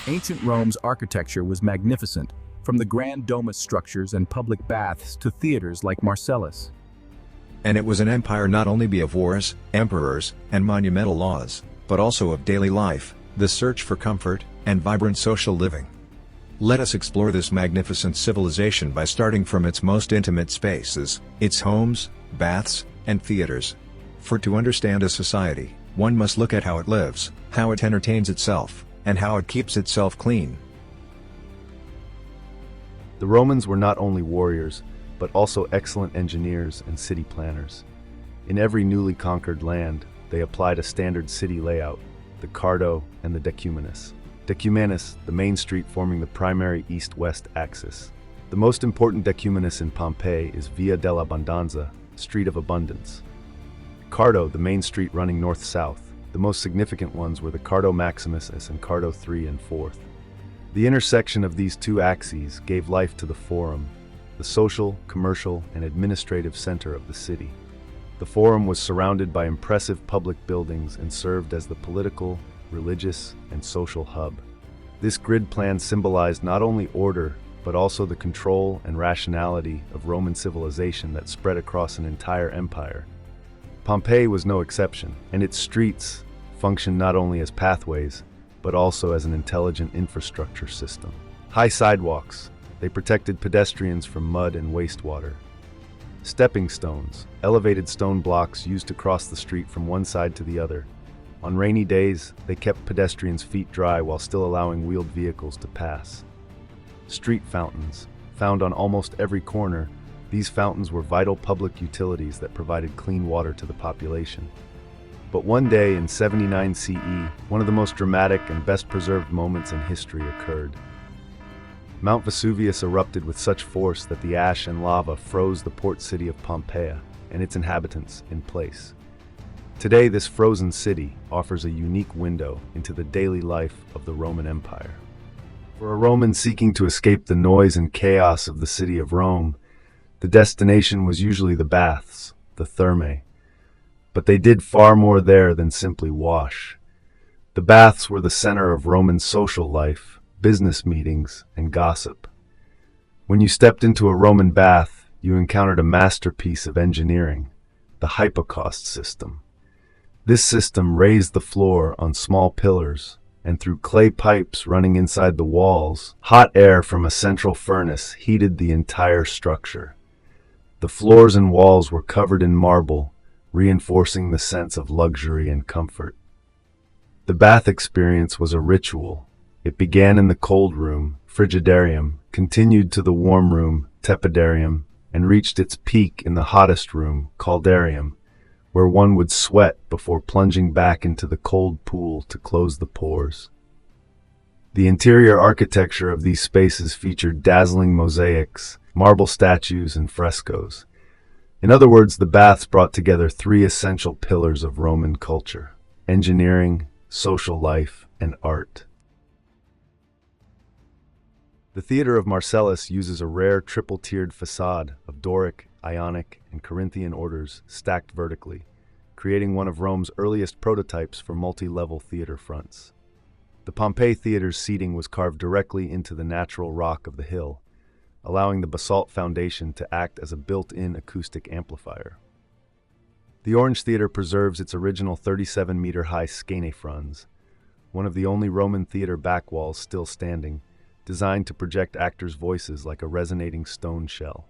Ancient Rome's architecture was magnificent, from the grand Domus structures and public baths to theaters like Marcellus. And it was an empire not only of wars, emperors, and monumental laws, but also of daily life, the search for comfort, and vibrant social living. Let us explore this magnificent civilization by starting from its most intimate spaces, its homes, baths, and theaters. For to understand a society, one must look at how it lives, how it entertains itself, and how it keeps itself clean. The Romans were not only warriors, but also excellent engineers and city planners. In every newly conquered land, they applied a standard city layout, the Cardo and the Decumanus. Decumanus, the main street forming the primary east-west axis. The most important Decumanus in Pompeii is Via dell'Abbondanza, Street of Abundance. Cardo, the main street running north-south. The most significant ones were the Cardo Maximus and Cardo III and IV. The intersection of these two axes gave life to the Forum, the social, commercial, and administrative center of the city. The Forum was surrounded by impressive public buildings and served as the political, religious, and social hub. This grid plan symbolized not only order, but also the control and rationality of Roman civilization that spread across an entire empire. Pompeii was no exception, and its streets functioned not only as pathways, but also as an intelligent infrastructure system. High sidewalks, they protected pedestrians from mud and wastewater. Stepping stones, elevated stone blocks used to cross the street from one side to the other. On rainy days, they kept pedestrians' feet dry while still allowing wheeled vehicles to pass. Street fountains, found on almost every corner, these fountains were vital public utilities that provided clean water to the population. But one day in 79 CE, one of the most dramatic and best-preserved moments in history occurred. Mount Vesuvius erupted with such force that the ash and lava froze the port city of Pompeii and its inhabitants in place. Today, this frozen city offers a unique window into the daily life of the Roman Empire. For a Roman seeking to escape the noise and chaos of the city of Rome, the destination was usually the baths, the thermae. But they did far more there than simply wash. The baths were the center of Roman social life, business meetings, and gossip. When you stepped into a Roman bath, you encountered a masterpiece of engineering, the hypocaust system. This system raised the floor on small pillars, and through clay pipes running inside the walls, hot air from a central furnace heated the entire structure. The floors and walls were covered in marble, reinforcing the sense of luxury and comfort. The bath experience was a ritual. It began in the cold room, frigidarium, continued to the warm room, tepidarium, and reached its peak in the hottest room, caldarium, where one would sweat before plunging back into the cold pool to close the pores. The interior architecture of these spaces featured dazzling mosaics, marble statues, and frescoes. In other words, the baths brought together three essential pillars of Roman culture: engineering, social life, and art. The Theater of Marcellus uses a rare triple-tiered facade of Doric, Ionic, and Corinthian orders stacked vertically, creating one of Rome's earliest prototypes for multi-level theater fronts. The Pompeii Theater's seating was carved directly into the natural rock of the hill, allowing the basalt foundation to act as a built-in acoustic amplifier. The Orange Theater preserves its original 37-meter-high scaene fronds, one of the only Roman theater back walls still standing, designed to project actors' voices like a resonating stone shell.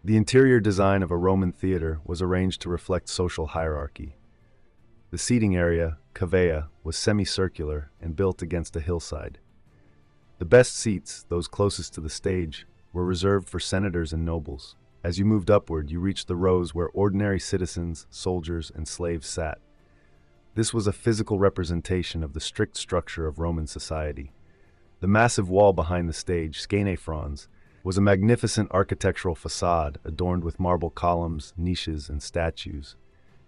The interior design of a Roman theater was arranged to reflect social hierarchy. The seating area, cavea, was semicircular and built against a hillside. The best seats, those closest to the stage, were reserved for senators and nobles. As you moved upward, you reached the rows where ordinary citizens, soldiers, and slaves sat. This was a physical representation of the strict structure of Roman society. The massive wall behind the stage, scaene fronds, was a magnificent architectural facade adorned with marble columns, niches, and statues.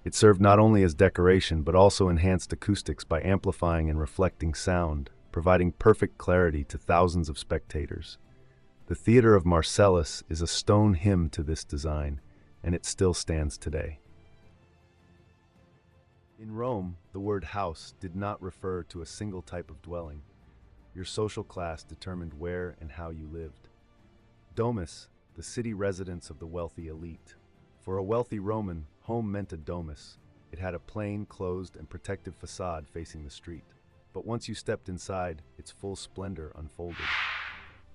It served not only as decoration but also enhanced acoustics by amplifying and reflecting sound, providing perfect clarity to thousands of spectators. The Theater of Marcellus is a stone hymn to this design, and it still stands today. In Rome, the word house did not refer to a single type of dwelling. Your social class determined where and how you lived. Domus, the city residence of the wealthy elite. For a wealthy Roman, home meant a domus. It had a plain, closed, and protective facade facing the street. But once you stepped inside, its full splendor unfolded.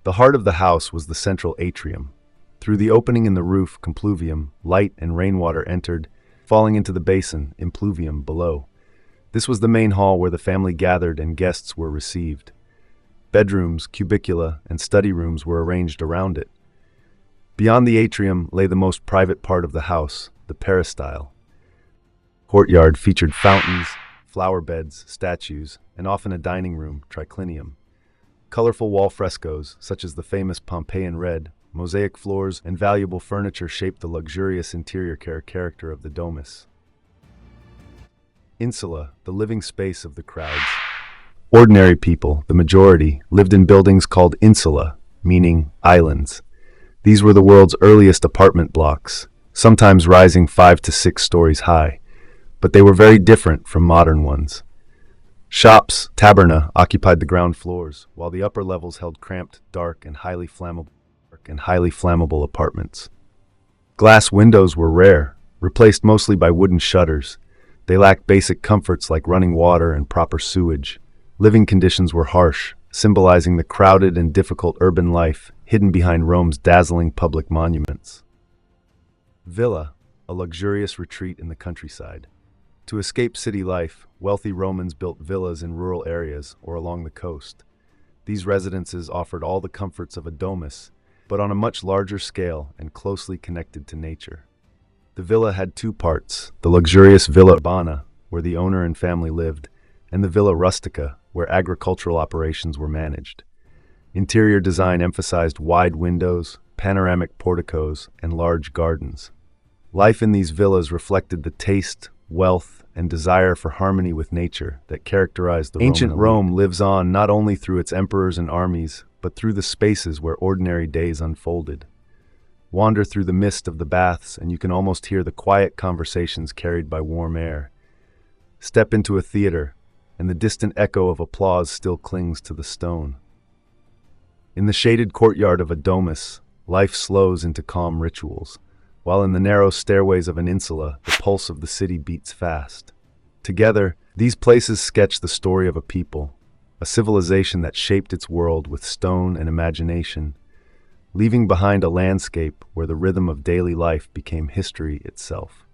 The heart of the house was the central atrium. Through the opening in the roof, compluvium, light and rainwater entered, falling into the basin, impluvium, below. This was the main hall where the family gathered and guests were received. Bedrooms, cubicula, and study rooms were arranged around it. Beyond the atrium lay the most private part of the house, the peristyle. Courtyard featured fountains, flower beds, statues, and often a dining room, triclinium. Colorful wall frescoes, such as the famous Pompeian red, mosaic floors, and valuable furniture shaped the luxurious interior character of the Domus. Insula, the living space of the crowds. Ordinary people, the majority, lived in buildings called insula, meaning islands. These were the world's earliest apartment blocks, sometimes rising 5 to 6 stories high, but they were very different from modern ones. Shops, taberna, occupied the ground floors, while the upper levels held cramped, dark, and highly flammable apartments. Glass windows were rare, replaced mostly by wooden shutters. They lacked basic comforts like running water and proper sewage. Living conditions were harsh, symbolizing the crowded and difficult urban life hidden behind Rome's dazzling public monuments. Villa, a luxurious retreat in the countryside. To escape city life, wealthy Romans built villas in rural areas or along the coast. These residences offered all the comforts of a domus, but on a much larger scale and closely connected to nature. The villa had two parts: the luxurious Villa Urbana, where the owner and family lived, and the Villa Rustica, where agricultural operations were managed. Interior design emphasized wide windows, panoramic porticos, and large gardens. Life in these villas reflected the taste, wealth, and desire for harmony with nature that characterized the ancient Rome lives on not only through its emperors and armies, but through the spaces where ordinary days unfolded. Wander through the mist of the baths and you can almost hear the quiet conversations carried by warm air. Step into a theater, and the distant echo of applause still clings to the stone. In the shaded courtyard of a domus, life slows into calm rituals, while in the narrow stairways of an insula, the pulse of the city beats fast. Together, these places sketch the story of a people, a civilization that shaped its world with stone and imagination, leaving behind a landscape where the rhythm of daily life became history itself.